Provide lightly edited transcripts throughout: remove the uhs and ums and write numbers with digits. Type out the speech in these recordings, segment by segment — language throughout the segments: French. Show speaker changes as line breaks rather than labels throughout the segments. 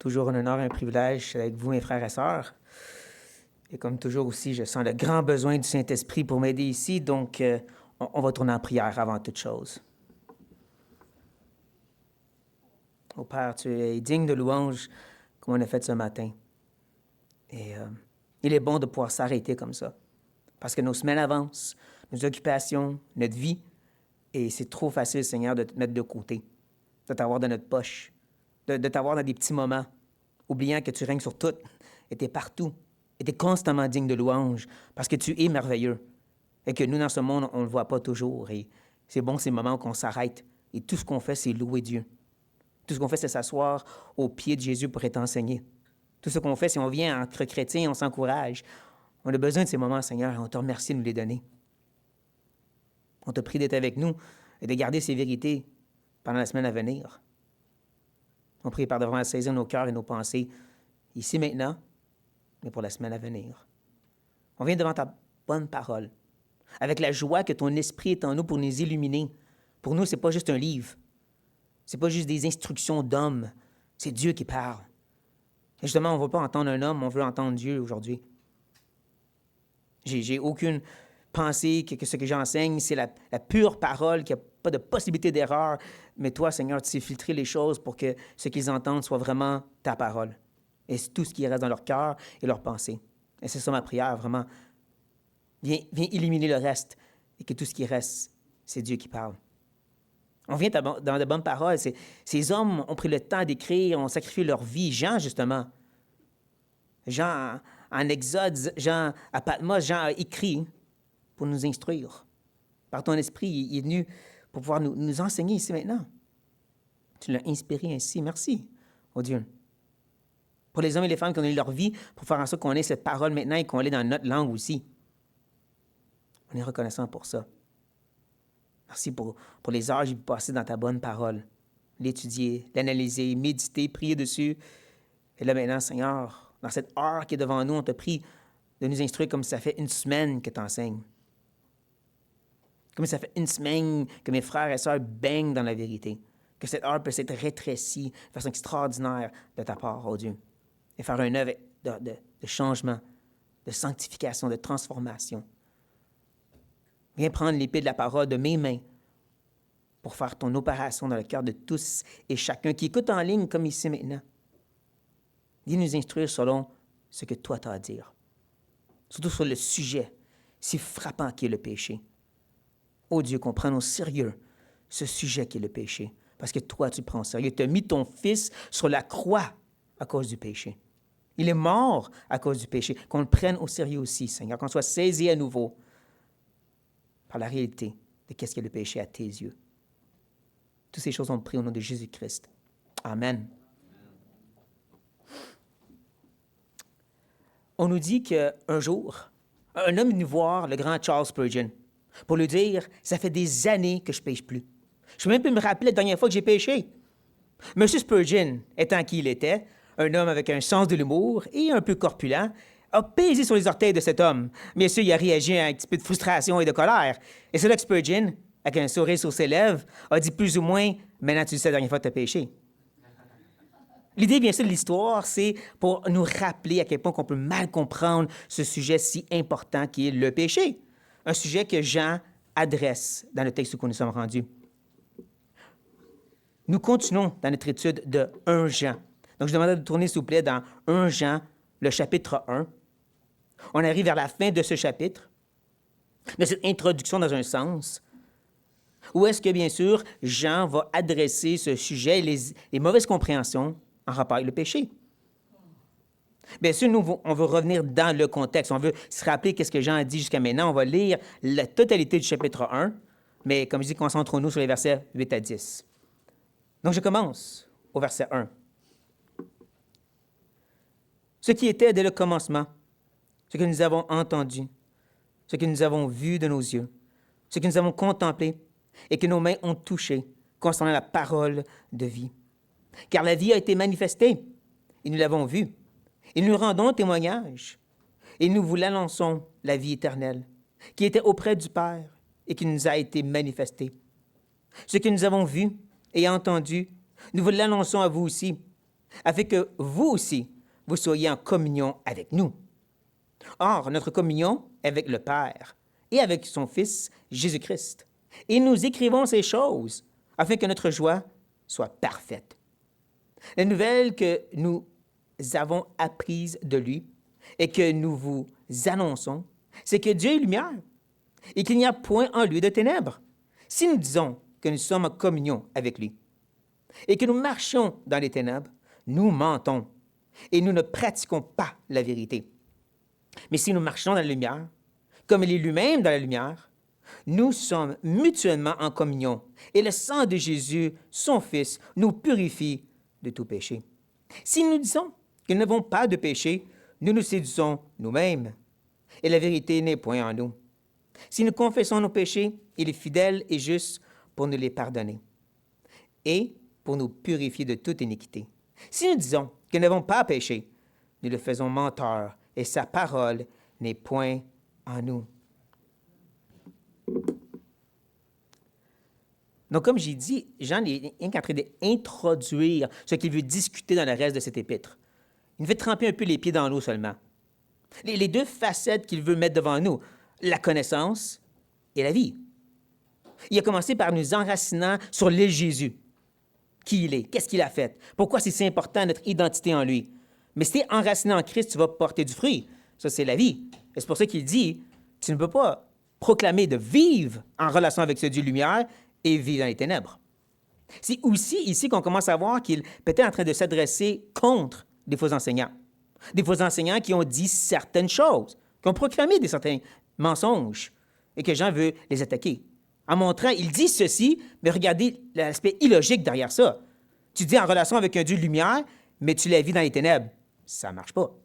Toujours un honneur et un privilège avec vous, mes frères et sœurs. Et comme toujours aussi, je sens le grand besoin du Saint-Esprit pour m'aider ici, donc on va tourner en prière avant toute chose. Ô Père, tu es digne de louange, comme on a fait ce matin. Et il est bon de pouvoir s'arrêter comme ça, parce que nos semaines avancent, nos occupations, notre vie, et c'est trop facile, Seigneur, de te mettre de côté, de t'avoir dans notre poche, de t'avoir dans des petits moments, oubliant que tu règnes sur tout, et tu es partout, et tu es constamment digne de louange, parce que tu es merveilleux, et que nous, dans ce monde, on ne le voit pas toujours. Et c'est bon ces moments où on s'arrête, et tout ce qu'on fait, c'est louer Dieu. Tout ce qu'on fait, c'est s'asseoir aux pieds de Jésus pour être enseigné. Tout ce qu'on fait, si on vient entre chrétiens, on s'encourage. On a besoin de ces moments, Seigneur, et on te remercie de nous les donner. On te prie d'être avec nous et de garder ces vérités pendant la semaine à venir. On prie, Père, de vraiment saisir nos cœurs et nos pensées, ici maintenant, mais pour la semaine à venir. On vient devant ta bonne parole, avec la joie que ton esprit est en nous pour nous illuminer. Pour nous, ce n'est pas juste un livre. Ce n'est pas juste des instructions d'hommes. C'est Dieu qui parle. Et justement, on ne veut pas entendre un homme, on veut entendre Dieu aujourd'hui. J'ai aucune pensée que ce que j'enseigne, c'est la pure parole, qu'il n'y a pas de possibilité d'erreur. Mais toi, Seigneur, tu sais filtrer les choses pour que ce qu'ils entendent soit vraiment ta parole. Et c'est tout ce qui reste dans leur cœur et leur pensée. Et c'est ça ma prière, vraiment. Viens éliminer le reste et que tout ce qui reste, c'est Dieu qui parle. On vient dans de bonnes paroles. Ces hommes ont pris le temps d'écrire, ont sacrifié leur vie. Jean, justement. Jean, en Exode, Jean, à Patmos, Jean a écrit pour nous instruire. Par ton esprit, il est venu pour pouvoir nous enseigner ici maintenant. Tu l'as inspiré ainsi. Merci, oh Dieu. Pour les hommes et les femmes qui ont eu leur vie, pour faire en sorte qu'on ait cette parole maintenant et qu'on l'ait dans notre langue aussi. On est reconnaissant pour ça. Merci pour les heures que j'ai pu passer dans ta bonne parole. L'étudier, l'analyser, méditer, prier dessus. Et là maintenant, Seigneur, dans cette heure qui est devant nous, on te prie de nous instruire comme ça fait une semaine que tu enseignes. Comme ça fait une semaine que mes frères et sœurs baignent dans la vérité. Que cette heure peut s'être rétrécie de façon extraordinaire de ta part, oh Dieu. Et faire une œuvre de changement, de sanctification, de transformation. Viens prendre l'épée de la parole de mes mains pour faire ton opération dans le cœur de tous et chacun qui écoute en ligne comme ici maintenant. Viens nous instruire selon ce que toi tu as à dire. Surtout sur le sujet si frappant qui est le péché. Oh Dieu, qu'on prenne au sérieux ce sujet qui est le péché. Parce que toi, tu prends au sérieux. Tu as mis ton Fils sur la croix à cause du péché. Il est mort à cause du péché. Qu'on le prenne au sérieux aussi, Seigneur. Qu'on soit saisi à nouveau par la réalité de qu'est-ce qu'est le péché à tes yeux. Toutes ces choses, on prie au nom de Jésus-Christ. Amen. On nous dit qu'un jour, un homme est venu voir le grand Charles Spurgeon pour lui dire « Ça fait des années que je ne pêche plus. Je peux même plus me rappeler la dernière fois que j'ai pêché. » M. Spurgeon, étant qui il était, un homme avec un sens de l'humour et un peu corpulent, a pesé sur les orteils de cet homme. Bien sûr, il a réagi à un petit peu de frustration et de colère. Et c'est là que Spurgeon, avec un sourire sur ses lèvres, a dit plus ou moins « Maintenant, tu sais la dernière fois que tu as péché. » L'idée, bien sûr, de l'histoire, c'est pour nous rappeler à quel point on peut mal comprendre ce sujet si important qui est le péché. Un sujet que Jean adresse dans le texte où nous sommes rendus. Nous continuons dans notre étude de 1 Jean. Donc, je demande de tourner, s'il vous plaît, dans 1 Jean, le chapitre 1. On arrive vers la fin de ce chapitre, de cette introduction dans un sens, où est-ce que, bien sûr, Jean va adresser ce sujet, les mauvaises compréhensions en rapport avec le péché. Bien sûr, nous, on veut revenir dans le contexte. On veut se rappeler qu'est-ce que Jean a dit jusqu'à maintenant. On va lire la totalité du chapitre 1, mais comme je dis, concentrons-nous sur les versets 8 à 10. Donc, je commence au verset 1. Ce qui était dès le commencement, ce que nous avons entendu, ce que nous avons vu de nos yeux, ce que nous avons contemplé et que nos mains ont touché concernant la parole de vie. Car la vie a été manifestée, et nous l'avons vue, et nous rendons témoignage, et nous vous l'annonçons, la vie éternelle, qui était auprès du Père et qui nous a été manifestée. Ce que nous avons vu et entendu, nous vous l'annonçons à vous aussi, afin que vous aussi, vous soyez en communion avec nous. Or, notre communion est avec le Père et avec son Fils Jésus-Christ. Et nous écrivons ces choses afin que notre joie soit parfaite. La nouvelle que nous avons apprise de lui et que nous vous annonçons, c'est que Dieu est lumière et qu'il n'y a point en lui de ténèbres. Si nous disons que nous sommes en communion avec lui et que nous marchons dans les ténèbres, nous mentons et nous ne pratiquons pas la vérité. Mais si nous marchons dans la lumière, comme il est lui-même dans la lumière, nous sommes mutuellement en communion et le sang de Jésus, son Fils, nous purifie de tout péché. Si nous disons que nous n'avons pas de péché, nous nous séduisons nous-mêmes et la vérité n'est point en nous. Si nous confessons nos péchés, il est fidèle et juste pour nous les pardonner et pour nous purifier de toute iniquité. Si nous disons que nous n'avons pas péché, nous le faisons menteur et sa parole n'est point en nous. Donc, comme j'ai dit, Jean est en train d'introduire ce qu'il veut discuter dans le reste de cet épître. Il nous fait tremper un peu les pieds dans l'eau seulement. Les deux facettes qu'il veut mettre devant nous, la connaissance et la vie. Il a commencé par nous enracinant sur l'île Jésus. Qui il est, qu'est-ce qu'il a fait, pourquoi c'est si important notre identité en lui. Mais si tu es enraciné en Christ, tu vas porter du fruit. Ça, c'est la vie. Et c'est pour ça qu'il dit, tu ne peux pas proclamer de vivre en relation avec ce Dieu lumière et vivre dans les ténèbres. C'est aussi ici qu'on commence à voir qu'il est peut-être en train de s'adresser contre des faux enseignants. Des faux enseignants qui ont dit certaines choses, qui ont proclamé des certains mensonges et que Jean veut les attaquer. En montrant, il dit ceci, mais regardez l'aspect illogique derrière ça. Tu dis en relation avec un Dieu lumière, mais tu la vis dans les ténèbres. Ça ne marche pas.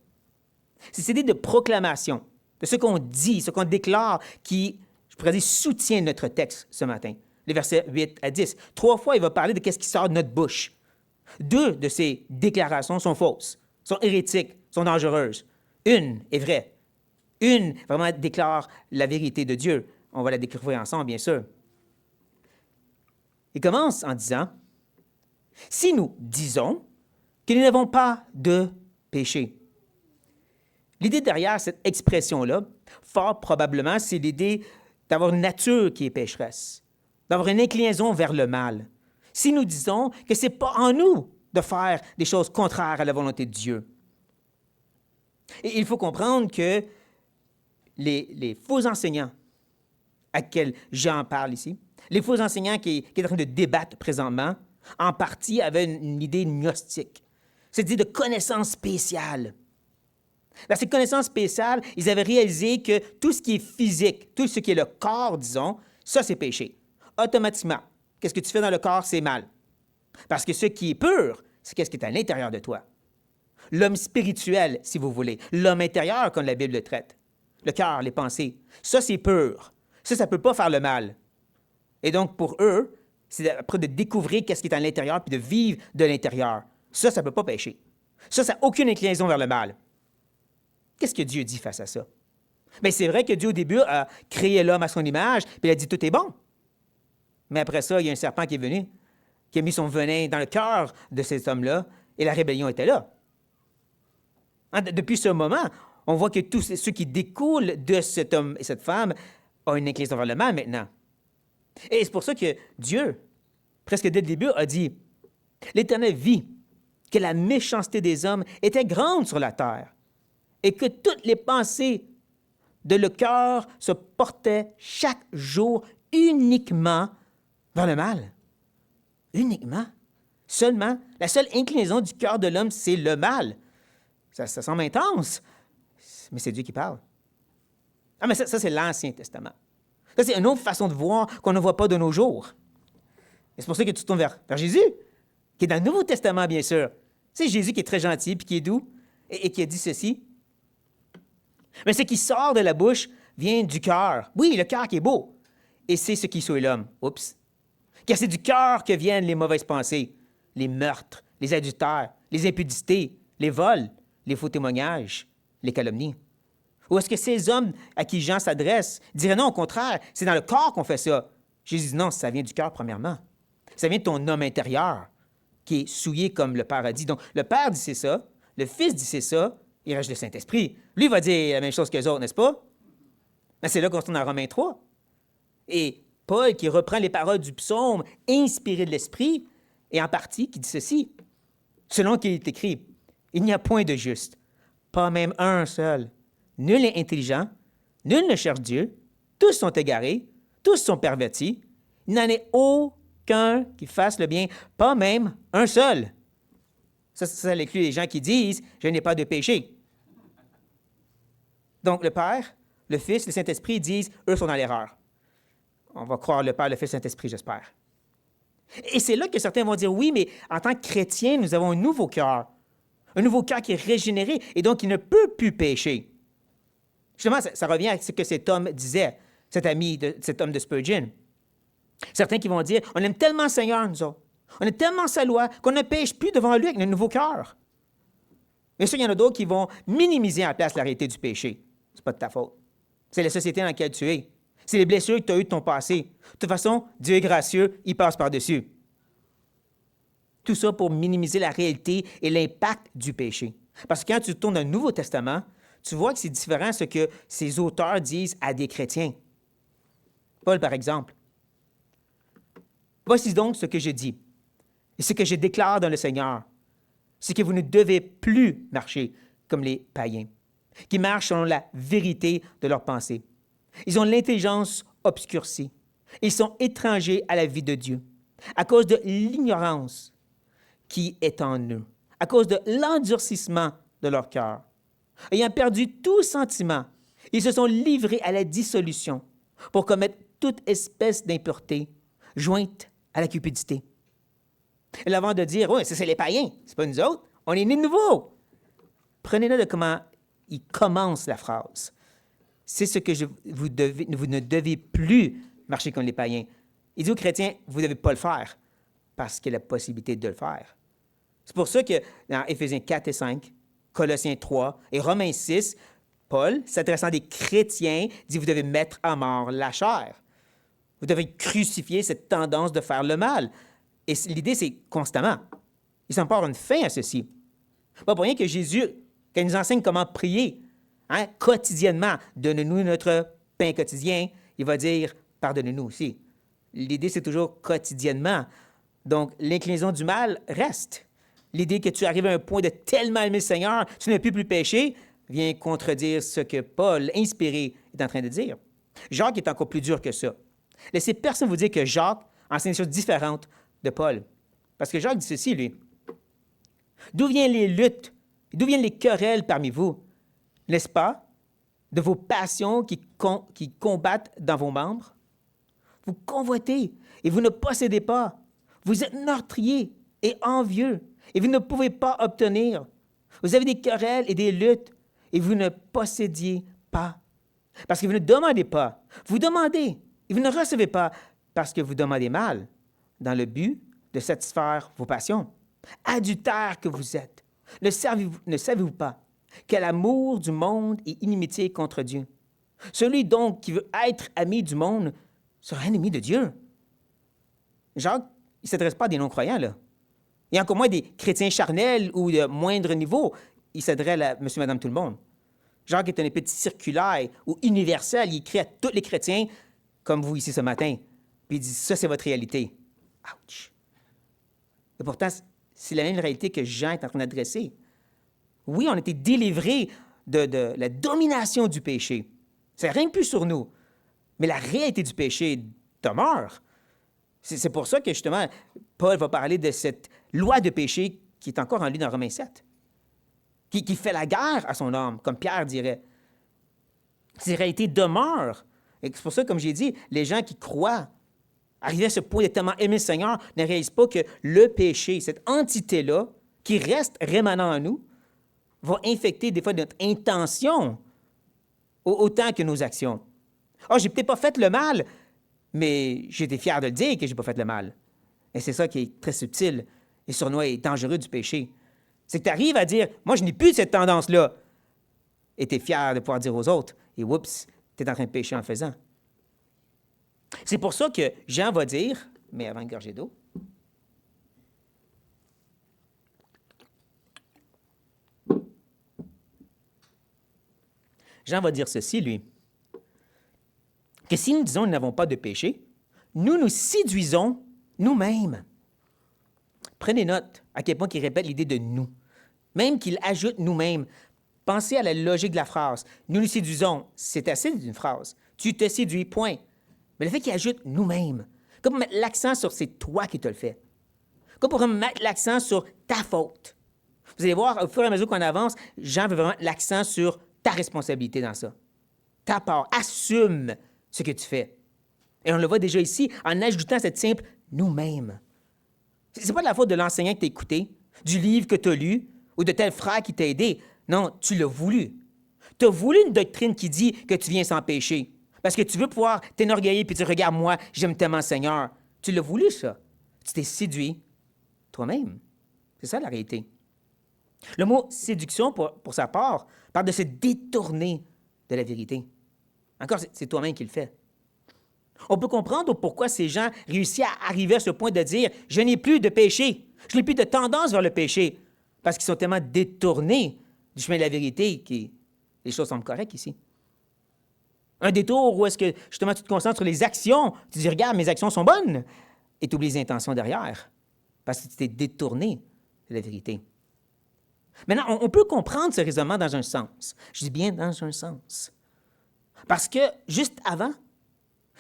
C'est cette idée de proclamation, de ce qu'on dit, ce qu'on déclare, qui, je pourrais dire, soutient notre texte ce matin. Les versets 8 à 10. 3 fois, il va parler de ce qui sort de notre bouche. 2 de ces déclarations sont fausses, sont hérétiques, sont dangereuses. Une est vraie. Une vraiment déclare la vérité de Dieu. On va la découvrir ensemble, bien sûr. Il commence en disant, « Si nous disons que nous n'avons pas de péché. » L'idée derrière cette expression-là, fort probablement, c'est l'idée d'avoir une nature qui est pécheresse, d'avoir une inclinaison vers le mal. Si nous disons que ce n'est pas en nous de faire des choses contraires à la volonté de Dieu. Et il faut comprendre que les faux enseignants à quels Jean parle ici, les faux enseignants qui est en train de débattre présentement, en partie avaient une idée gnostique, c'est-à-dire de connaissance spéciale. Dans ces connaissances spéciales, ils avaient réalisé que tout ce qui est physique, tout ce qui est le corps, disons, ça, c'est péché. Automatiquement, qu'est-ce que tu fais dans le corps, c'est mal. Parce que ce qui est pur, c'est qu'est-ce qui est à l'intérieur de toi. L'homme spirituel, si vous voulez, l'homme intérieur, comme la Bible le traite, le cœur, les pensées, ça, c'est pur. Ça ne peut pas faire le mal. Et donc, pour eux, c'est après de découvrir qu'est-ce qui est à l'intérieur puis de vivre de l'intérieur. Ça ne peut pas pécher. Ça n'a aucune inclinaison vers le mal. Qu'est-ce que Dieu dit face à ça? Bien, c'est vrai que Dieu, au début, a créé l'homme à son image, puis il a dit « tout est bon ». Mais après ça, il y a un serpent qui est venu, qui a mis son venin dans le cœur de cet homme-là, et la rébellion était là. Depuis ce moment, on voit que tout ce qui découle de cet homme et cette femme a une inclinaison vers le mal maintenant. Et c'est pour ça que Dieu, presque dès le début, a dit « L'Éternel vit que la méchanceté des hommes était grande sur la terre, et que toutes les pensées de le cœur se portaient chaque jour uniquement vers le mal. » Uniquement. Seulement. La seule inclinaison du cœur de l'homme, c'est le mal. Ça semble intense, mais c'est Dieu qui parle. Ah, mais ça c'est l'Ancien Testament. Ça, c'est une autre façon de voir qu'on ne voit pas de nos jours. Et c'est pour ça que tu te tournes vers Jésus, qui est dans le Nouveau Testament, bien sûr. C'est Jésus qui est très gentil puis qui est doux et qui a dit ceci. Mais ce qui sort de la bouche vient du cœur. Oui, le cœur qui est beau. Et c'est ce qui souille l'homme. Oups. Car c'est du cœur que viennent les mauvaises pensées, les meurtres, les adultères, les impudités, les vols, les faux témoignages, les calomnies. Ou est-ce que ces hommes à qui Jean s'adresse diraient non, au contraire, c'est dans le corps qu'on fait ça? Jésus dit non, ça vient du cœur premièrement. Ça vient de ton homme intérieur, qui est souillé comme le Père a dit. Donc, le Père dit c'est ça, le Fils dit c'est ça, il reste le Saint-Esprit. Lui va dire la même chose que les autres, n'est-ce pas? Mais c'est là qu'on se tourne dans Romains 3. Et Paul, qui reprend les paroles du psaume inspiré de l'Esprit, et en partie, qui dit ceci. Selon qu'il est écrit, il n'y a point de juste, pas même un seul. Nul n'est intelligent, nul ne cherche Dieu, tous sont égarés, tous sont pervertis. Il n'en est aucun qui fasse le bien, pas même un seul. Ça inclut les gens qui disent « Je n'ai pas de péché ». Donc, le Père, le Fils, le Saint-Esprit disent « Eux sont dans l'erreur ». On va croire le Père, le Fils, le Saint-Esprit, j'espère. Et c'est là que certains vont dire « Oui, mais en tant que chrétiens, nous avons un nouveau cœur qui est régénéré et donc il ne peut plus pécher. » Justement, ça revient à ce que cet homme disait, cet homme de Spurgeon. Certains qui vont dire « On aime tellement le Seigneur, nous autres. On aime tellement sa loi qu'on ne pêche plus devant lui avec un nouveau cœur. » Mais ça, il y en a d'autres qui vont minimiser en place la réalité du péché. C'est pas de ta faute. C'est la société dans laquelle tu es. C'est les blessures que tu as eues de ton passé. De toute façon, Dieu est gracieux, il passe par-dessus. Tout ça pour minimiser la réalité et l'impact du péché. Parce que quand tu tournes dans le Nouveau Testament, tu vois que c'est différent ce que ces auteurs disent à des chrétiens. Paul, par exemple. Voici donc ce que je dis, et ce que je déclare dans le Seigneur, c'est que vous ne devez plus marcher comme les païens, qui marchent selon la vérité de leurs pensées. Ils ont l'intelligence obscurcie. Ils sont étrangers à la vie de Dieu, à cause de l'ignorance qui est en eux, à cause de l'endurcissement de leur cœur. Ayant perdu tout sentiment, ils se sont livrés à la dissolution pour commettre toute espèce d'impureté jointe à la cupidité. Et avant de dire, oui, ça c'est les païens, c'est pas nous autres, on est nés de nouveau. Prenez note de comment il commence la phrase. C'est ce que vous ne devez plus marcher comme les païens. Il dit aux chrétiens, vous ne devez pas le faire parce qu'il y a la possibilité de le faire. C'est pour ça que dans Éphésiens 4 et 5, Colossiens 3 et Romains 6, Paul, s'adressant à des chrétiens, dit, vous devez mettre à mort la chair. Vous devez crucifier cette tendance de faire le mal. Et l'idée, c'est constamment. Il s'empare une fin à ceci. Pas pour rien que Jésus, quand il nous enseigne comment prier, quotidiennement, donne-nous notre pain quotidien, il va dire, pardonne-nous aussi. L'idée, c'est toujours quotidiennement. Donc, l'inclinaison du mal reste. L'idée que tu arrives à un point de tellement aimer le Seigneur, tu ne peux plus pécher, vient contredire ce que Paul, inspiré, est en train de dire. Jacques est encore plus dur que ça. Laissez personne vous dire que Jacques enseigne des choses différentes de Paul. Parce que Jacques dit ceci, lui. D'où viennent les luttes? D'où viennent les querelles parmi vous? N'est-ce pas? De vos passions qui combattent dans vos membres? Vous convoitez et vous ne possédez pas. Vous êtes meurtriers et envieux et vous ne pouvez pas obtenir. Vous avez des querelles et des luttes et vous ne possédiez pas. Parce que vous ne demandez pas. Vous demandez et vous ne recevez pas parce que vous demandez mal, dans le but de satisfaire vos passions. Adultères que vous êtes, ne savez-vous pas que l'amour du monde est inimitié contre Dieu? Celui donc qui veut être ami du monde sera ennemi de Dieu. Jacques, il ne s'adresse pas à des non-croyants, là. Et encore moins des chrétiens charnels ou de moindre niveau. Il s'adresse à monsieur, madame, tout le monde. Jacques est un épître circulaire ou universel. Il écrit à tous les chrétiens, comme vous ici ce matin. Puis il dit, ça, c'est votre réalité. Ouch! Et pourtant, c'est la même réalité que Jean est en train d'adresser. Oui, on a été délivrés de la domination du péché. Ça règne plus sur nous. Mais la réalité du péché demeure. C'est pour ça que, justement, Paul va parler de cette loi de péché qui est encore en lui dans Romains 7, qui fait la guerre à son âme, comme Pierre dirait. Ces réalités demeurent. Et c'est pour ça, comme j'ai dit, les gens qui croient, arriver à ce point de tellement aimer le Seigneur, ne réalisent pas que le péché, cette entité-là, qui reste rémanent en nous, va infecter des fois notre intention autant que nos actions. Ah, j'ai peut-être pas fait le mal, mais j'étais fier de le dire que j'ai pas fait le mal. Et c'est ça qui est très subtil et sournois et dangereux du péché. C'est que tu arrives à dire, moi, je n'ai plus cette tendance-là. Et tu es fier de pouvoir dire aux autres, et oups, tu es en train de pécher en le faisant. C'est pour ça que Jean va dire, mais avant une gorgée d'eau, Jean va dire ceci, lui, que si nous disons que nous n'avons pas de péché, nous nous séduisons nous-mêmes. Prenez note à quel point il répète l'idée de nous, même qu'il ajoute nous-mêmes. Pensez à la logique de la phrase. Nous nous séduisons, c'est assez d'une phrase. Tu te séduis, point. Mais le fait qu'il ajoute nous-mêmes, comme pour mettre l'accent sur c'est toi qui te le fais, comme pour mettre l'accent sur ta faute. Vous allez voir, au fur et à mesure qu'on avance, Jean veut vraiment l'accent sur ta responsabilité dans ça. Ta part. Assume ce que tu fais. Et on le voit déjà ici en ajoutant cette simple « nous-mêmes ». C'est pas de la faute de l'enseignant que tu as écouté, du livre que tu as lu ou de tel frère qui t'a aidé. Non, tu l'as voulu. Tu as voulu une doctrine qui dit que tu viens sans péché. Parce que tu veux pouvoir t'enorgueillir puis dire « Regarde, moi, j'aime tellement Seigneur ». Tu l'as voulu, ça. Tu t'es séduit toi-même. C'est ça la réalité. Le mot « séduction », pour sa part, parle de se détourner de la vérité. Encore, c'est toi-même qui le fais. On peut comprendre pourquoi ces gens réussissent à arriver à ce point de dire « Je n'ai plus de péché, je n'ai plus de tendance vers le péché », parce qu'ils sont tellement détournés du chemin de la vérité que les choses semblent correctes ici. Un détour où est-ce que, justement, tu te concentres sur les actions, tu dis « Regarde, mes actions sont bonnes », et tu oublies les intentions derrière, parce que tu t'es détourné de la vérité. Maintenant, on peut comprendre ce raisonnement dans un sens. Je dis bien dans un sens. Parce que, juste avant,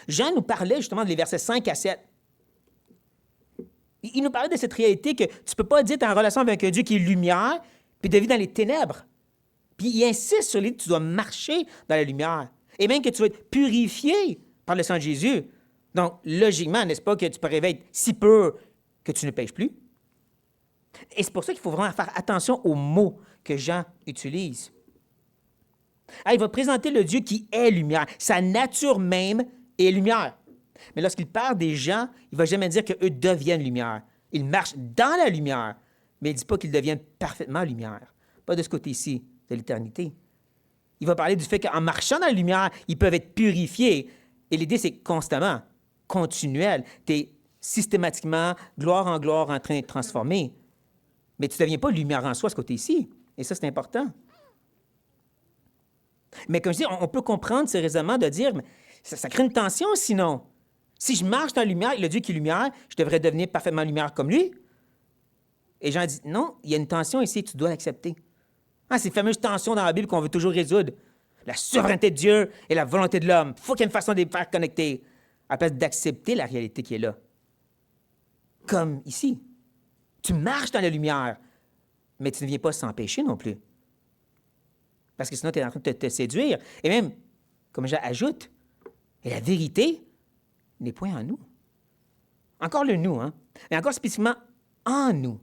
Jean nous parlait justement des versets 5 à 7. Il nous parlait de cette réalité que tu ne peux pas dire que tu es en relation avec un Dieu qui est lumière, puis de vivre dans les ténèbres. Puis il insiste sur l'idée que tu dois marcher dans la lumière, et même que tu vas être purifié par le sang de Jésus. Donc, logiquement, n'est-ce pas que tu peux être si pur que tu ne pêches plus? Et c'est pour ça qu'il faut vraiment faire attention aux mots que Jean utilise. Ah, il va présenter le Dieu qui est lumière. Sa nature même est lumière. Mais lorsqu'il parle des gens, il ne va jamais dire qu'eux deviennent lumière. Ils marchent dans la lumière, mais il ne dit pas qu'ils deviennent parfaitement lumière. Pas de ce côté-ci de l'éternité. Il va parler du fait qu'en marchant dans la lumière, ils peuvent être purifiés. Et l'idée, c'est constamment, continuel. Tu es systématiquement, gloire en gloire, en train d'être transformé. Mais tu ne deviens pas lumière en soi, ce côté-ci. Et ça, c'est important. Mais comme je dis, on peut comprendre ce raisonnement de dire, mais ça crée une tension sinon. Si je marche dans la lumière, le Dieu qui est lumière, je devrais devenir parfaitement lumière comme lui. Et Jean dit, non, il y a une tension ici, tu dois l'accepter. Ah, ces fameuses tensions dans la Bible qu'on veut toujours résoudre. La souveraineté de Dieu et la volonté de l'homme. Il faut qu'il y ait une façon de les faire connecter, à la place d'accepter la réalité qui est là. Comme ici. Tu marches dans la lumière, mais tu ne viens pas sans péché non plus. Parce que sinon, tu es en train de te séduire. Et même, comme j'ajoute, et la vérité n'est point en nous. Encore le « nous », hein? Mais encore spécifiquement en nous.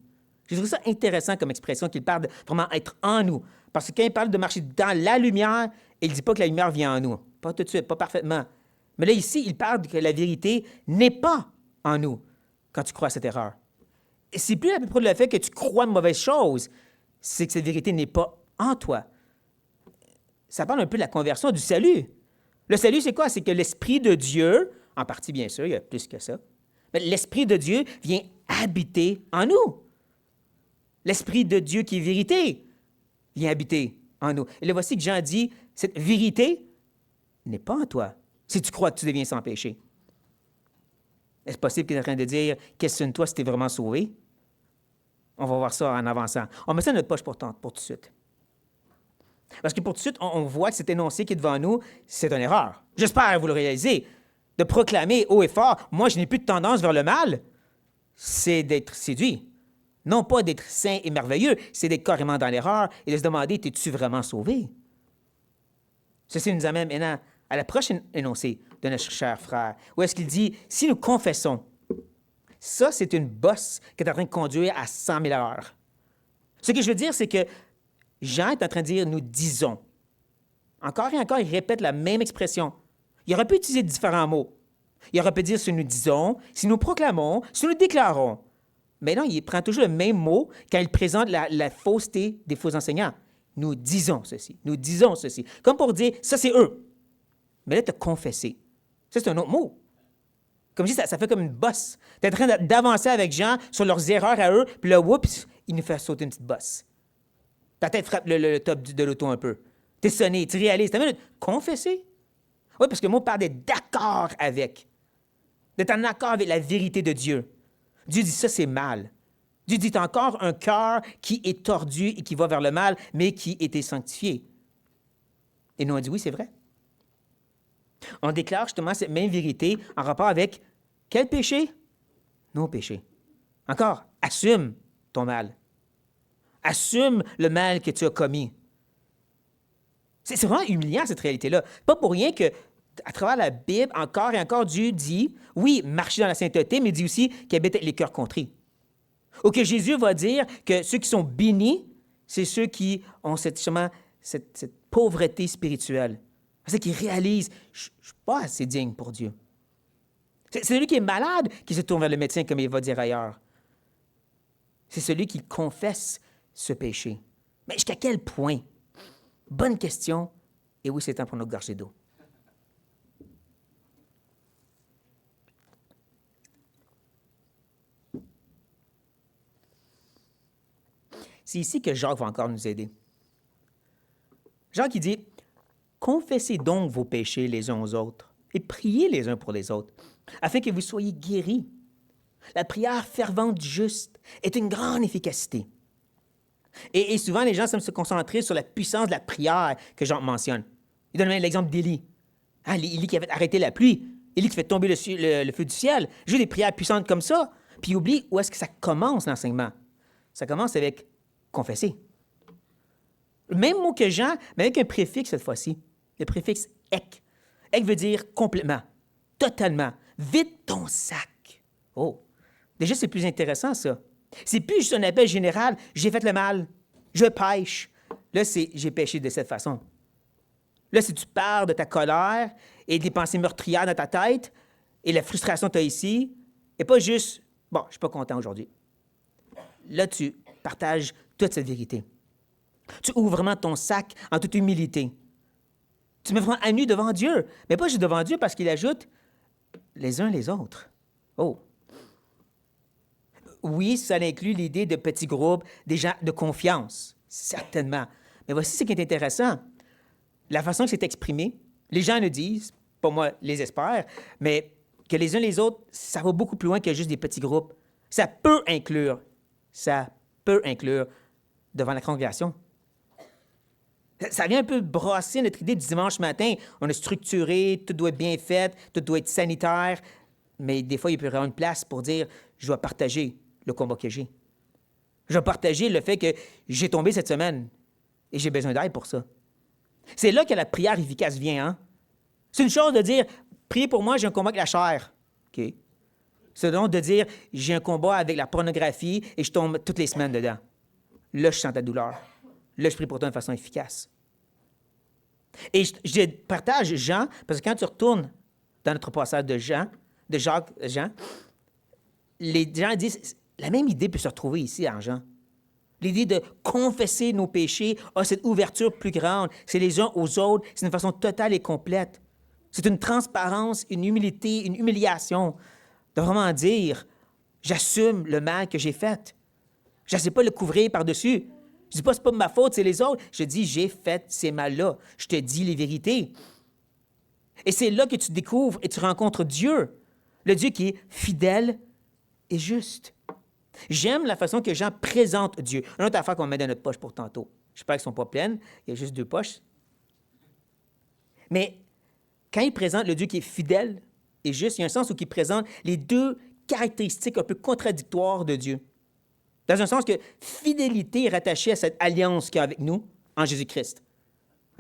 Je trouve ça intéressant comme expression qu'il parle de vraiment être en nous. Parce que quand il parle de marcher dans la lumière, il ne dit pas que la lumière vient en nous. Pas tout de suite, pas parfaitement. Mais là, ici, il parle que la vérité n'est pas en nous quand tu crois à cette erreur. Et c'est plus à peu près le fait que tu crois de mauvaises choses, c'est que cette vérité n'est pas en toi. Ça parle un peu de la conversion, du salut. Le salut, c'est quoi? C'est que l'Esprit de Dieu, en partie bien sûr, il y a plus que ça, mais l'Esprit de Dieu vient habiter en nous. L'Esprit de Dieu qui est vérité vient habiter en nous. Et là, voici que Jean dit, cette vérité n'est pas en toi, si tu crois que tu deviens sans péché. Est-ce possible qu'il est en train de dire, questionne-toi si tu es vraiment sauvé? On va voir ça en avançant. On met ça dans notre poche pour tout de suite. Parce que pour tout de suite, on voit que cet énoncé qui est devant nous, c'est une erreur. J'espère que vous le réalisez. De proclamer haut et fort, moi, je n'ai plus de tendance vers le mal, c'est d'être séduit. Non pas d'être saint et merveilleux, c'est d'être carrément dans l'erreur et de se demander, es-tu vraiment sauvé? Ceci nous amène maintenant à la prochaine énoncé de notre cher frère, où est-ce qu'il dit, si nous confessons, ça, c'est une bosse qui est en train de conduire à 100 000 à l'heure. Ce que je veux dire, c'est que Jean est en train de dire « nous disons ». Encore et encore, il répète la même expression. Il aurait pu utiliser différents mots. Il aurait pu dire « si nous disons »,« si nous proclamons »,« si nous déclarons ». Mais non, il prend toujours le même mot quand il présente la fausseté des faux enseignants. « Nous disons ceci »,« nous disons ceci ». Comme pour dire « ça, c'est eux ». Mais là, tu as confessé. Ça, c'est un autre mot. Comme je dis, ça fait comme une bosse. Tu es en train d'avancer avec Jean sur leurs erreurs à eux, puis là, oups, il nous fait sauter une petite bosse. Ta tête frappe le top de l'auto un peu. Tu es sonné, tu réalises. T'as minute, confesser? Oui, parce que moi, on parle d'être d'accord avec. D'être en accord avec la vérité de Dieu. Dieu dit ça, c'est mal. Dieu dit encore un cœur qui est tordu et qui va vers le mal, mais qui était sanctifié. Et nous, on dit oui, c'est vrai. On déclare justement cette même vérité en rapport avec quel péché? Nos péchés. Encore, assume ton mal. Assume le mal que tu as commis. C'est vraiment humiliant, cette réalité-là. Pas pour rien que, à travers la Bible, encore et encore, Dieu dit, oui, marcher dans la sainteté, mais il dit aussi qu'il habite avec les cœurs contrits. Ou que Jésus va dire que ceux qui sont bénis, c'est ceux qui ont cette pauvreté spirituelle. C'est qu'ils réalisent, je ne suis pas assez digne pour Dieu. C'est celui qui est malade qui se tourne vers le médecin, comme il va dire ailleurs. C'est celui qui confesse ce péché. Mais jusqu'à quel point? Bonne question. Et oui, c'est temps pour notre gorgée d'eau. C'est ici que Jacques va encore nous aider. Jacques, il dit, « Confessez donc vos péchés les uns aux autres et priez les uns pour les autres, afin que vous soyez guéris. La prière fervente du juste est une grande efficacité. » Et souvent, les gens semblent se concentrer sur la puissance de la prière que Jacques mentionne. Il donne même l'exemple d'Élie. Hein, Élie qui avait arrêté la pluie, Élie qui fait tomber le feu du ciel. Juste des prières puissantes comme ça. Puis il oublie où est-ce que ça commence, l'enseignement. Ça commence avec confesser. Le même mot que Jean, mais avec un préfixe cette fois-ci. Le préfixe « ek ». « Ek » veut dire complètement, totalement. Vide ton sac. Oh, déjà, c'est plus intéressant, ça. C'est plus juste un appel général. J'ai fait le mal. Je pêche. Là, c'est j'ai péché de cette façon. Là, si tu parles de ta colère et des pensées meurtrières dans ta tête et la frustration que tu as ici, et pas juste, bon, je suis pas content aujourd'hui. Là, tu partages toute cette vérité. Tu ouvres vraiment ton sac en toute humilité. Tu me prends à nu devant Dieu. Mais pas juste devant Dieu parce qu'il ajoute les uns les autres. Oh! Oui, ça inclut l'idée de petits groupes, des gens de confiance, certainement. Mais voici ce qui est intéressant. La façon que c'est exprimé, les gens le disent, pas moi les espère, mais que les uns les autres, ça va beaucoup plus loin que juste des petits groupes. Ça peut inclure devant la congrégation. Ça vient un peu brasser notre idée du dimanche matin. On est structuré, tout doit être bien fait, tout doit être sanitaire, mais des fois, il peut y avoir une place pour dire, je dois partager le combat que j'ai. Je dois partager le fait que j'ai tombé cette semaine et j'ai besoin d'aide pour ça. C'est là que la prière efficace vient, hein? C'est une chose de dire, priez pour moi, j'ai un combat avec la chair. OK. C'est donc de dire, j'ai un combat avec la pornographie et je tombe toutes les semaines dedans. Là, je sens ta douleur. Là, je prie pour toi de façon efficace. Et je partage Jean, parce que quand tu retournes dans notre passage de Jean, de Jacques, Jean, les gens disent, la même idée peut se retrouver ici en Jean. L'idée de confesser nos péchés a cette ouverture plus grande. C'est les uns aux autres, c'est une façon totale et complète. C'est une transparence, une humilité, une humiliation de vraiment dire, j'assume le mal que j'ai fait. Je ne sais pas le couvrir par-dessus. Je ne dis pas, c'est pas de ma faute, c'est les autres. Je dis, j'ai fait ces mal-là. Je te dis les vérités. Et c'est là que tu découvres et tu rencontres Dieu, le Dieu qui est fidèle et juste. J'aime la façon que Jean présente Dieu. Une autre affaire qu'on met dans notre poche pour tantôt. J'espère qu'elles ne sont pas pleines. Il y a juste 2 poches. Mais quand il présente le Dieu qui est fidèle et juste, il y a un sens où il présente les 2 caractéristiques un peu contradictoires de Dieu. Dans un sens que fidélité est rattachée à cette alliance qu'il y a avec nous en Jésus-Christ.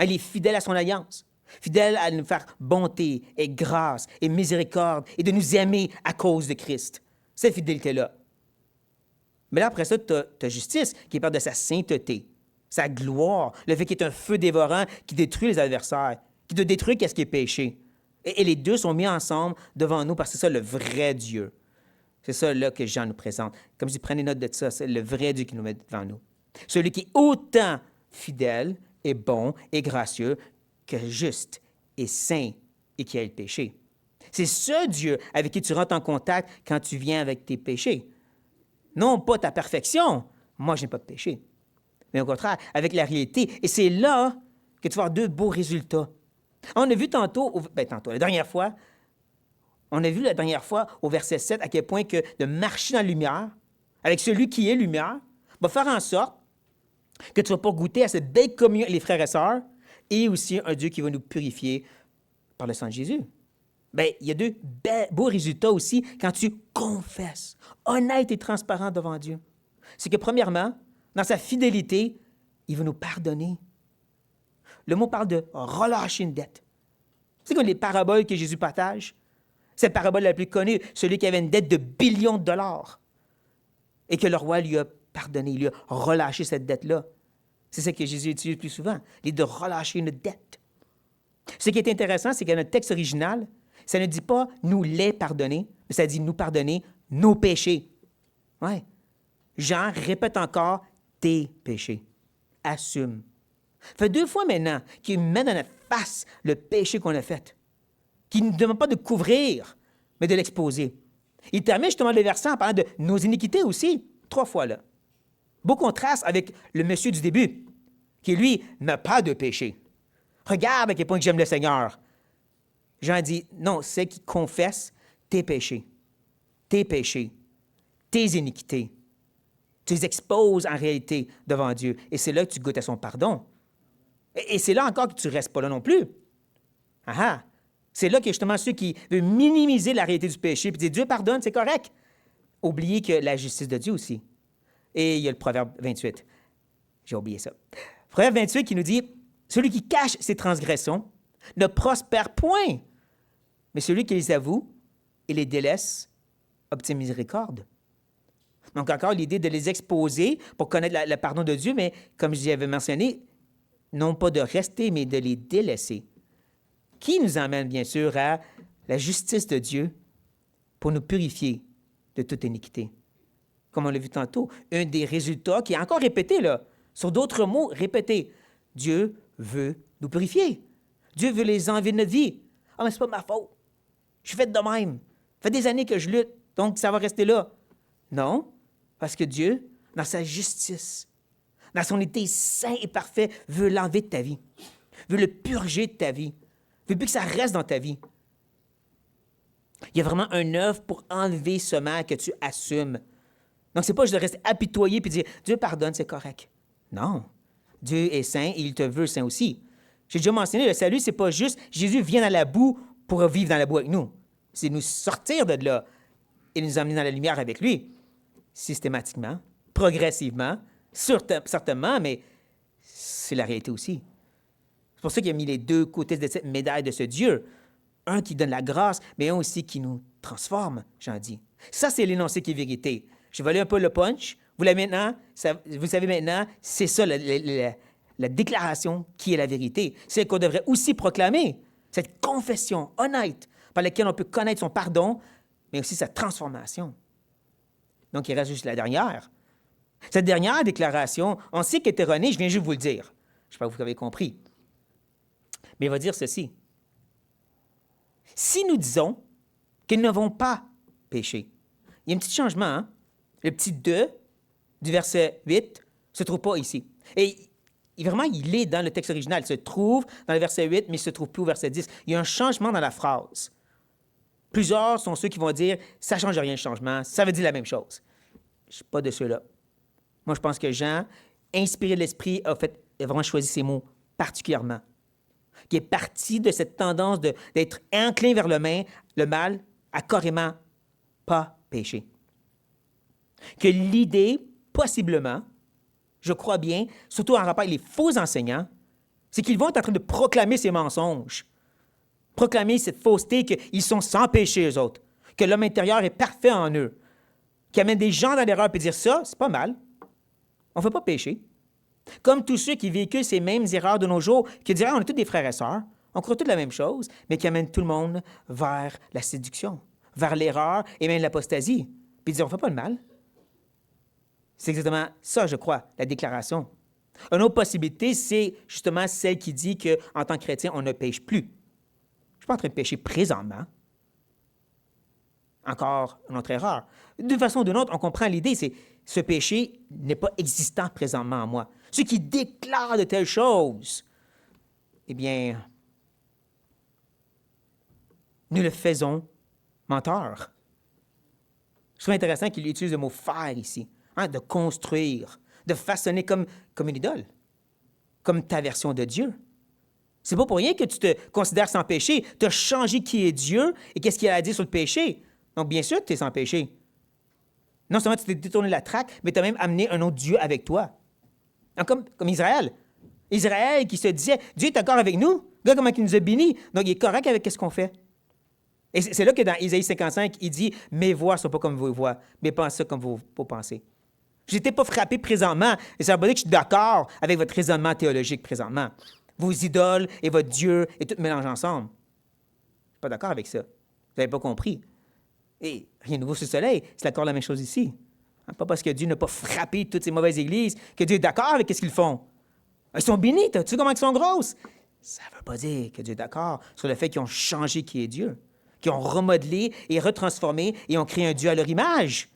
Il est fidèle à son alliance, fidèle à nous faire bonté et grâce et miséricorde et de nous aimer à cause de Christ. Cette fidélité-là. Mais là, après ça, tu as justice qui parle de sa sainteté, sa gloire, le fait qu'il est un feu dévorant qui détruit les adversaires, qui doit détruire ce qui est péché. Et les 2 sont mis ensemble devant nous parce que c'est ça le vrai Dieu. C'est ça là que Jean nous présente. Comme je dis, prenez note de ça, c'est le vrai Dieu qui nous met devant nous. Celui qui est autant fidèle et bon et gracieux que juste et saint et qui a le péché. C'est ce Dieu avec qui tu rentres en contact quand tu viens avec tes péchés. Non pas ta perfection. Moi, je n'ai pas de péché. Mais au contraire, avec la réalité. Et c'est là que tu vas avoir deux beaux résultats. On a vu la dernière fois, on a vu la dernière fois au verset 7 à quel point que de marcher dans la lumière, avec celui qui est lumière, va faire en sorte que tu vas pas goûter à cette belle communion avec les frères et sœurs et aussi un Dieu qui va nous purifier par le sang de Jésus. Bien, il y a deux beaux résultats aussi quand tu confesses, honnête et transparent devant Dieu. C'est que premièrement, dans sa fidélité, il va nous pardonner. Le mot parle de relâcher une dette. C'est comme les paraboles que Jésus partage. Cette parabole la plus connue, celui qui avait une dette de billions de dollars et que le roi lui a pardonné, il lui a relâché cette dette-là. C'est ça que Jésus utilise le plus souvent, l'idée de relâcher une dette. Ce qui est intéressant, c'est que dans notre texte original, ça ne dit pas « nous les pardonner », mais ça dit « nous pardonner nos péchés ». Ouais. Jean répète encore « tes péchés ». Assume. Ça fait 2 fois maintenant qu'il met dans notre face le péché qu'on a fait, qu'il ne demande pas de couvrir, mais de l'exposer. Il termine justement le verset en parlant de nos iniquités aussi, 3 fois là. Beau contraste avec le monsieur du début, qui lui n'a pas de péché. Regarde à quel point que j'aime le Seigneur. Jean dit, non, c'est qui confesse tes péchés, tes iniquités. Tu les exposes en réalité devant Dieu. Et c'est là que tu goûtes à son pardon. Et c'est là encore que tu ne restes pas là non plus. Ah ah! C'est là que justement ceux qui veulent minimiser la réalité du péché puis dire Dieu pardonne, c'est correct. Oubliez que la justice de Dieu aussi. Et il y a le Proverbe 28. J'ai oublié ça. Proverbe 28 qui nous dit celui qui cache ses transgressions ne prospère point, mais celui qui les avoue et les délaisse obtient miséricorde. Donc encore l'idée de les exposer pour connaître le pardon de Dieu, mais comme j'y avais mentionné, non pas de rester, mais de les délaisser. Qui nous emmène bien sûr à la justice de Dieu pour nous purifier de toute iniquité. Comme on l'a vu tantôt, un des résultats qui est encore répété là, sur d'autres mots répétés. Dieu veut nous purifier. Dieu veut les enlever de notre vie. Ah, mais c'est pas ma faute. Je suis fait de même. Ça fait des années que je lutte, donc ça va rester là. Non, parce que Dieu, dans sa justice, dans son été saint et parfait, veut l'enlever de ta vie, veut le purger de ta vie, veut plus que ça reste dans ta vie. Il y a vraiment un œuvre pour enlever ce mal que tu assumes. Donc, c'est pas juste de rester apitoyé et dire « Dieu pardonne, c'est correct ». Non. Dieu est saint et il te veut saint aussi. J'ai déjà mentionné, le salut, c'est pas juste Jésus vient dans la boue pour vivre dans la boue avec nous. C'est nous sortir de là et nous emmener dans la lumière avec lui. Systématiquement, progressivement, certainement, mais c'est la réalité aussi. C'est pour ça qu'il a mis les deux côtés de cette médaille de ce Dieu. Un qui donne la grâce, mais un aussi qui nous transforme, j'en dis. Ça, c'est l'énoncé qui est vérité. Je vais aller un peu le punch. Vous savez maintenant, c'est ça la déclaration qui est la vérité. C'est qu'on devrait aussi proclamer cette confession honnête par laquelle on peut connaître son pardon, mais aussi sa transformation. Donc, il reste juste la dernière. Cette dernière déclaration, on sait qu'elle est erronée, je viens juste vous le dire. Je ne sais pas si vous avez compris. Mais il va dire ceci. Si nous disons qu'ils ne vont pas pécher, il y a un petit changement, hein? Le petit « de » du verset 8 ne se trouve pas ici. Et vraiment, il est dans le texte original. Il se trouve dans le verset 8, mais il ne se trouve plus au verset 10. Il y a un changement dans la phrase. Plusieurs sont ceux qui vont dire « ça ne change rien le changement, ça veut dire la même chose ». Je ne suis pas de ceux-là. Moi, je pense que Jean, inspiré de l'Esprit, a vraiment choisi ces mots particulièrement, qui est parti de cette tendance d'être inclin vers le mal, à carrément pas pécher. Que l'idée, possiblement, je crois bien, surtout en rapport avec les faux enseignants, c'est qu'ils vont être en train de proclamer ces mensonges, proclamer cette fausseté qu'ils sont sans péché, eux autres, que l'homme intérieur est parfait en eux, qui amène des gens dans l'erreur et dire ça, c'est pas mal. On ne fait pas pécher. Comme tous ceux qui véhiculent ces mêmes erreurs de nos jours, qui diraient on est tous des frères et sœurs, on croit tous la même chose, mais qui amènent tout le monde vers la séduction, vers l'erreur et même l'apostasie. Puis ils disent on ne fait pas le mal. C'est exactement ça, je crois, la déclaration. Une autre possibilité, c'est justement celle qui dit qu'en tant que chrétien, on ne pêche plus. Je ne suis pas en train de pécher présentement. Encore une autre erreur. D'une façon ou d'une autre, on comprend l'idée, c'est ce péché n'est pas existant présentement en moi. Ceux qui déclarent de telles choses eh bien, nous le faisons menteur. Je trouve intéressant qu'il utilise le mot faire ici, hein, de construire, de façonner comme une idole, comme ta version de Dieu. C'est pas pour rien que tu te considères sans péché. Tu as changé qui est Dieu et qu'est-ce qu'il a à dire sur le péché. Donc, bien sûr que tu es sans péché. Non seulement tu t'es détourné la traque, mais tu as même amené un autre Dieu avec toi. Hein, comme Israël. Israël qui se disait, Dieu est d'accord avec nous. Regarde comment il nous a bénis. Donc, il est correct avec ce qu'on fait. Et c'est là que dans Isaïe 55, il dit, mes voix ne sont pas comme vos voix, mes pensées comme vos pensées. Je n'étais pas frappé présentement, et ça veut pas dire que je suis d'accord avec votre raisonnement théologique présentement. Vos idoles et votre Dieu et tout mélangé ensemble. Je ne suis pas d'accord avec ça. Vous n'avez pas compris. Et rien de nouveau sous le soleil, c'est encore la même chose ici. Hein, pas parce que Dieu n'a pas frappé toutes ces mauvaises églises que Dieu est d'accord avec ce qu'ils font. Ils sont bénis, tu sais comment ils sont grosses? Ça ne veut pas dire que Dieu est d'accord sur le fait qu'ils ont changé qui est Dieu, qu'ils ont remodelé et retransformé et ont créé un Dieu à leur image.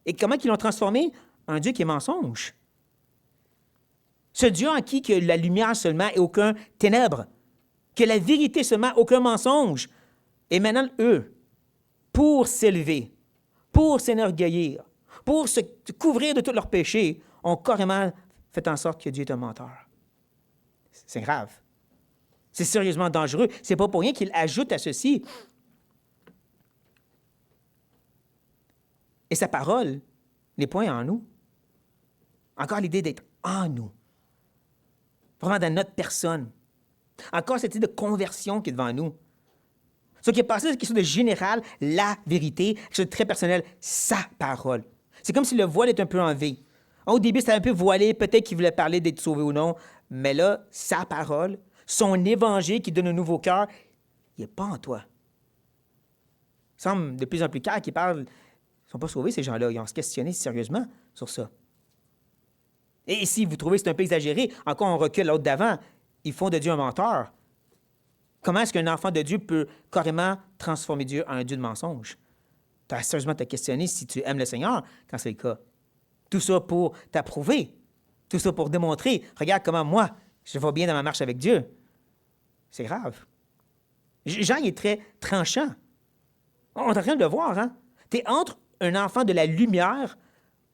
Et comment ils l'ont transformé? Un Dieu qui est mensonge. Ce Dieu en qui que la lumière seulement et aucun ténèbre, que la vérité seulement, aucun mensonge. Et maintenant, eux, pour s'élever, pour s'enorgueillir, pour se couvrir de tous leurs péchés, ont carrément fait en sorte que Dieu est un menteur. C'est grave. C'est sérieusement dangereux. C'est pas pour rien qu'il ajoute à ceci. Et sa parole n'est point en nous. Encore l'idée d'être en nous. Vraiment dans notre personne. Encore cette idée de conversion qui est devant nous. Ce qui est passé, c'est quelque chose de général, la vérité, quelque chose de très personnel, sa parole. C'est comme si le voile est un peu enlevé. Au début, c'était un peu voilé, peut-être qu'il voulait parler d'être sauvé ou non, mais là, sa parole, son évangile qui donne un nouveau cœur, il n'est pas en toi. Il semble de plus en plus clair qu'ils parlent, ils ne sont pas sauvés, ces gens-là. Ils ont se questionné sérieusement sur ça. Et si vous trouvez que c'est un peu exagéré, encore on recule l'autre d'avant, ils font de Dieu un menteur. Comment est-ce qu'un enfant de Dieu peut carrément transformer Dieu en un Dieu de mensonge? Tu as sérieusement te questionner si tu aimes le Seigneur quand c'est le cas. Tout ça pour t'approuver. Tout ça pour démontrer, regarde comment moi, je vais bien dans ma marche avec Dieu. C'est grave. Jean, il est très tranchant. On est en train de le voir, hein? Tu es entre un enfant de la lumière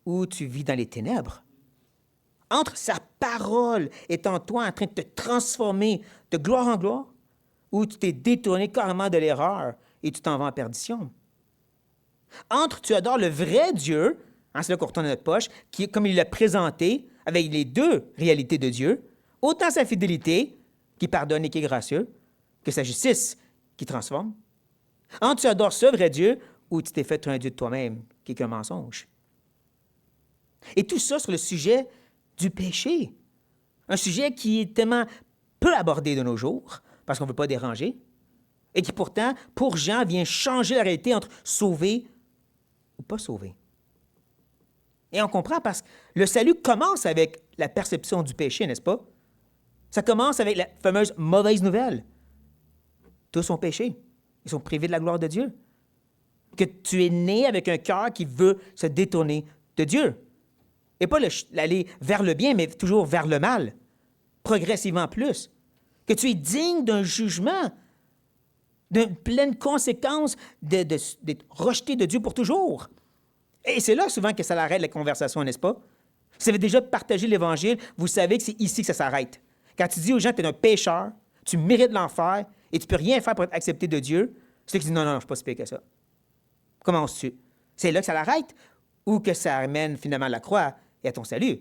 ou tu vis dans les ténèbres. Entre sa parole est en toi en train de te transformer de gloire en gloire, ou tu t'es détourné carrément de l'erreur et tu t'en vas en perdition. Entre tu adores le vrai Dieu, hein, c'est là qu'on retourne à notre poche, qui, comme il l'a présenté, avec les deux réalités de Dieu, autant sa fidélité, qui pardonne et qui est gracieux, que sa justice, qui transforme. Entre tu adores ce vrai Dieu, ou tu t'es fait un Dieu de toi-même, qui est qu'un mensonge. Et tout ça sur le sujet du péché. Un sujet qui est tellement peu abordé de nos jours, parce qu'on ne veut pas déranger, et qui pourtant, pour Jean, vient changer la réalité entre sauvé ou pas sauvé. Et on comprend parce que le salut commence avec la perception du péché, n'est-ce pas? Ça commence avec la fameuse mauvaise nouvelle. Tous ont péché. Ils sont privés de la gloire de Dieu. Que tu es né avec un cœur qui veut se détourner de Dieu. Et pas l'aller vers le bien, mais toujours vers le mal. Progressivement plus. Que tu es digne d'un jugement, d'une pleine conséquence d'être rejeté de Dieu pour toujours. Et c'est là souvent que ça arrête la conversation, n'est-ce pas? Si vous avez déjà partagé l'Évangile, vous savez que c'est ici que ça s'arrête. Quand tu dis aux gens que tu es un pécheur, tu mérites l'enfer et tu ne peux rien faire pour être accepté de Dieu, c'est là qu'ils disent non, je ne suis pas si pire que ça. Commences-tu? C'est là que ça l'arrête ou que ça amène finalement à la croix et à ton salut.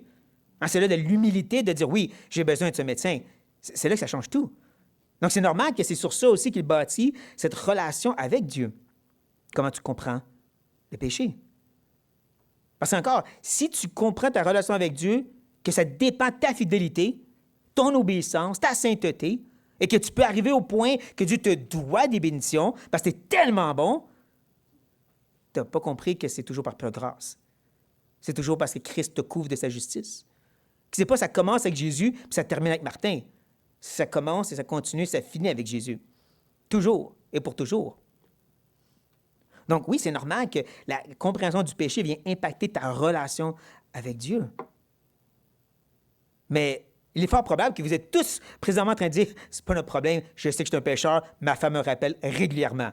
Hein, c'est là de l'humilité de dire oui, j'ai besoin de ce médecin. C'est là que ça change tout. Donc c'est normal que c'est sur ça aussi qu'il bâtit cette relation avec Dieu. Comment tu comprends le péché? Parce qu'encore, si tu comprends ta relation avec Dieu, que ça dépend de ta fidélité, ton obéissance, ta sainteté, et que tu peux arriver au point que Dieu te doit des bénédictions, parce que tu es tellement bon, tu n'as pas compris que c'est toujours par pure grâce. C'est toujours parce que Christ te couvre de sa justice. C'est pas ça commence avec Jésus, puis ça termine avec Martin. Ça commence et ça continue, ça finit avec Jésus. Toujours et pour toujours. Donc oui, c'est normal que la compréhension du péché vient impacter ta relation avec Dieu. Mais Il est fort probable que vous êtes tous présentement en train de dire « C'est pas notre problème, je sais que je suis un pécheur, ma femme me rappelle régulièrement. »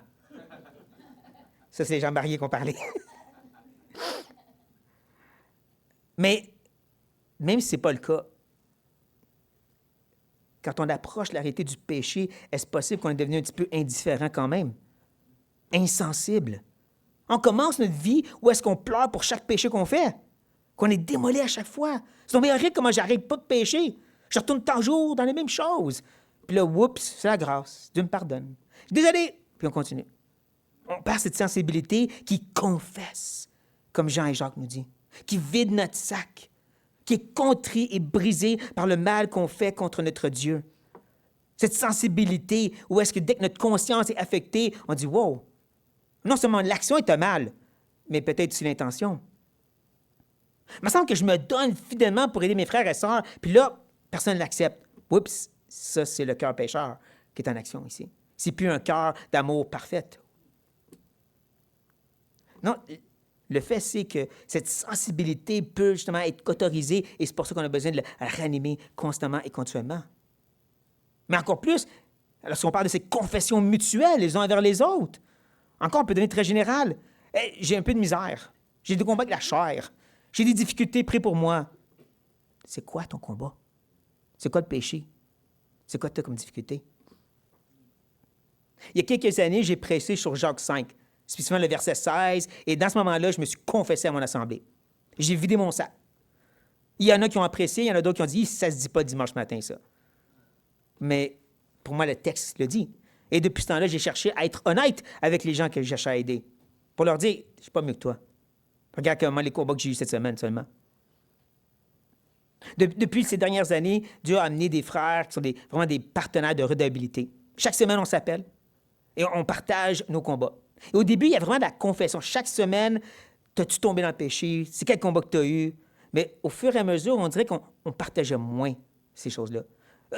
Ça, c'est les gens mariés qui ont parlé. Mais même si ce n'est pas le cas, quand on approche la réalité du péché, est-ce possible qu'on est devenu un petit peu indifférent quand même? Insensible? On commence notre vie où est-ce qu'on pleure pour chaque péché qu'on fait? Qu'on est démoli à chaque fois? C'est donc bien horrible comment j'arrête pas de pécher. Je retourne toujours dans les mêmes choses. Puis là, oups, c'est la grâce. Dieu me pardonne. Désolé! Puis on continue. On perd cette sensibilité qui confesse, comme Jean et Jacques nous disent, qui vide notre sac, qui est contrit et brisé par le mal qu'on fait contre notre Dieu. Cette sensibilité où est-ce que dès que notre conscience est affectée, on dit « Wow! » Non seulement l'action est un mal, mais peut-être aussi l'intention. Il me semble que je me donne fidèlement pour aider mes frères et sœurs, puis là, personne ne l'accepte. Oups, ça, c'est le cœur pécheur qui est en action ici. C'est plus un cœur d'amour parfait. Non, le fait, c'est que cette sensibilité peut justement être autorisée et c'est pour ça qu'on a besoin de la ranimer constamment et continuellement. Mais encore plus, lorsqu'on parle de ces confessions mutuelles les uns envers les autres, encore, on peut devenir très général. Hey, j'ai un peu de misère. J'ai des combats avec la chair. J'ai des difficultés, prie pour moi. C'est quoi ton combat? C'est quoi le péché? C'est quoi tu as comme difficulté? Il y a quelques années, j'ai prêché sur Jacques 5, spécifiquement le verset 16, et dans ce moment-là, je me suis confessé à mon assemblée. J'ai vidé mon sac. Il y en a qui ont apprécié, il y en a d'autres qui ont dit « ça se dit pas dimanche matin, ça ». Mais pour moi, le texte le dit. Et depuis ce temps-là, j'ai cherché à être honnête avec les gens que je cherchais à aider, pour leur dire « je suis pas mieux que toi. Regarde comment les combats que j'ai eus cette semaine seulement. » Depuis ces dernières années, Dieu a amené des frères qui sont vraiment des partenaires de redevabilité. Chaque semaine, on s'appelle et on partage nos combats. Et au début, il y a vraiment de la confession. Chaque semaine, t'as-tu tombé dans le péché? C'est quel combat que tu as eu? Mais au fur et à mesure, on dirait qu'on partageait moins ces choses-là.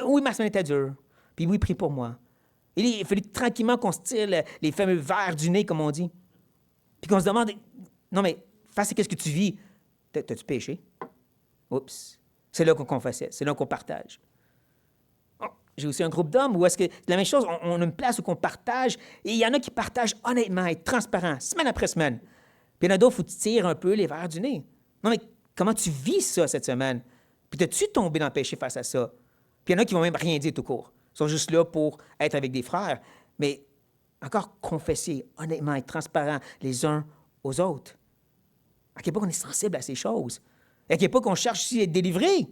Oui, ma semaine était dure. Puis oui, prie pour moi. Et il fallait tranquillement qu'on se tire les fameux verres du nez, comme on dit. Puis qu'on se demande, non, mais face à qu'est-ce que tu vis? T'as-tu péché? Oups. C'est là qu'on confessait, c'est là qu'on partage. Oh, j'ai aussi un groupe d'hommes où est-ce que c'est la même chose, on a une place où on partage, et il y en a qui partagent honnêtement, être transparent, semaine après semaine. Puis il y en a d'autres où tu tires un peu les verres du nez. Non, mais comment tu vis ça cette semaine? Puis t'as-tu tombé dans le péché face à ça? Puis il y en a qui vont même rien dire tout court. Ils sont juste là pour être avec des frères. Mais encore confesser, honnêtement, être transparent les uns aux autres. À quel point on est sensible à ces choses. À quel point on cherche aussi à être délivré.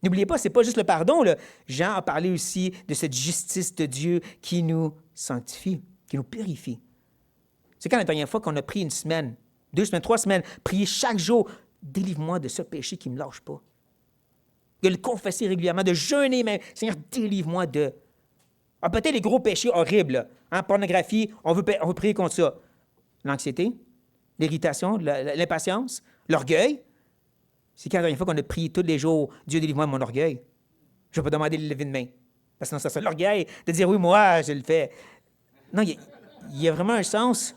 N'oubliez pas, ce n'est pas juste le pardon. Là. Jean a parlé aussi de cette justice de Dieu qui nous sanctifie, qui nous purifie. C'est quand la dernière fois qu'on a pris une semaine, 2 semaines, 3 semaines, prier chaque jour, délivre-moi de ce péché qui ne me lâche pas. De le confesser régulièrement, de jeûner même. Seigneur, délivre-moi de... Ah, peut-être les gros péchés horribles. Hein? Pornographie, on veut prier contre ça. L'anxiété, l'irritation, l'impatience, l'orgueil. C'est quand la dernière fois qu'on a prié tous les jours, Dieu délivre-moi de mon orgueil. Je ne vais pas demander de lever de main. Parce que sinon, ça serait l'orgueil de dire oui, moi, je le fais. Non, il y a vraiment un sens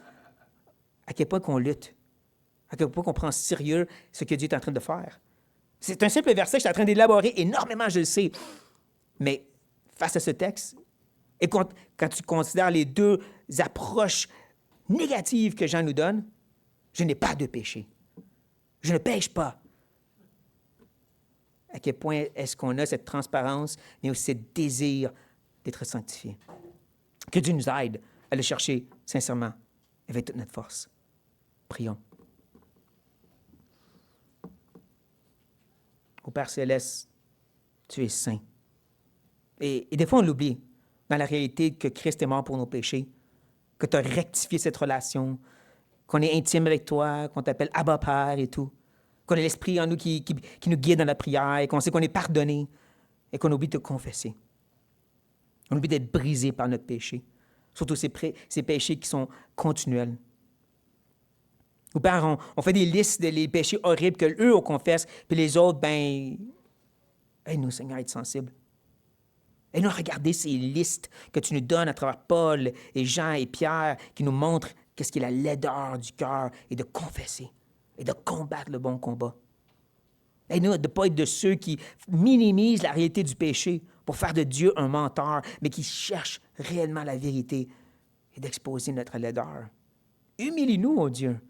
à quel point qu'on lutte, à quel point qu'on prend sérieux ce que Dieu est en train de faire. C'est un simple verset que je suis en train d'élaborer énormément, je le sais. Mais face à ce texte, et quand tu considères les deux approches négatives que Jean nous donne, je n'ai pas de péché. Je ne pêche pas. À quel point est-ce qu'on a cette transparence, mais aussi ce désir d'être sanctifié. Que Dieu nous aide à le chercher sincèrement, avec toute notre force. Prions. Ô Père Céleste, tu es saint. Et des fois, on l'oublie, dans la réalité que Christ est mort pour nos péchés, que tu as rectifié cette relation, qu'on est intime avec toi, qu'on t'appelle Abba Père et tout, qu'on a l'Esprit en nous qui nous guide dans la prière, et qu'on sait qu'on est pardonné, et qu'on oublie de te confesser. On oublie d'être brisé par notre péché, surtout ces péchés qui sont continuels. Ou Père, on fait des listes des péchés horribles qu'eux, on confesse, puis les autres, ben, aide-nous, Seigneur, à être sensibles. Aide-nous à regarder ces listes que tu nous donnes à travers Paul et Jean et Pierre, qui nous montrent qu'est-ce qui est la laideur du cœur, et de confesser, et de combattre le bon combat. Aide-nous de ne pas être de ceux qui minimisent la réalité du péché pour faire de Dieu un menteur, mais qui cherchent réellement la vérité et d'exposer notre laideur. Humilie-nous, oh Dieu,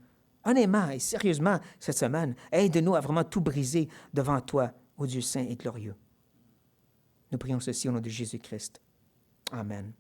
honnêtement et sérieusement cette semaine. Aide-nous à vraiment tout briser devant toi, ô Dieu saint et glorieux. Nous prions ceci au nom de Jésus-Christ. Amen.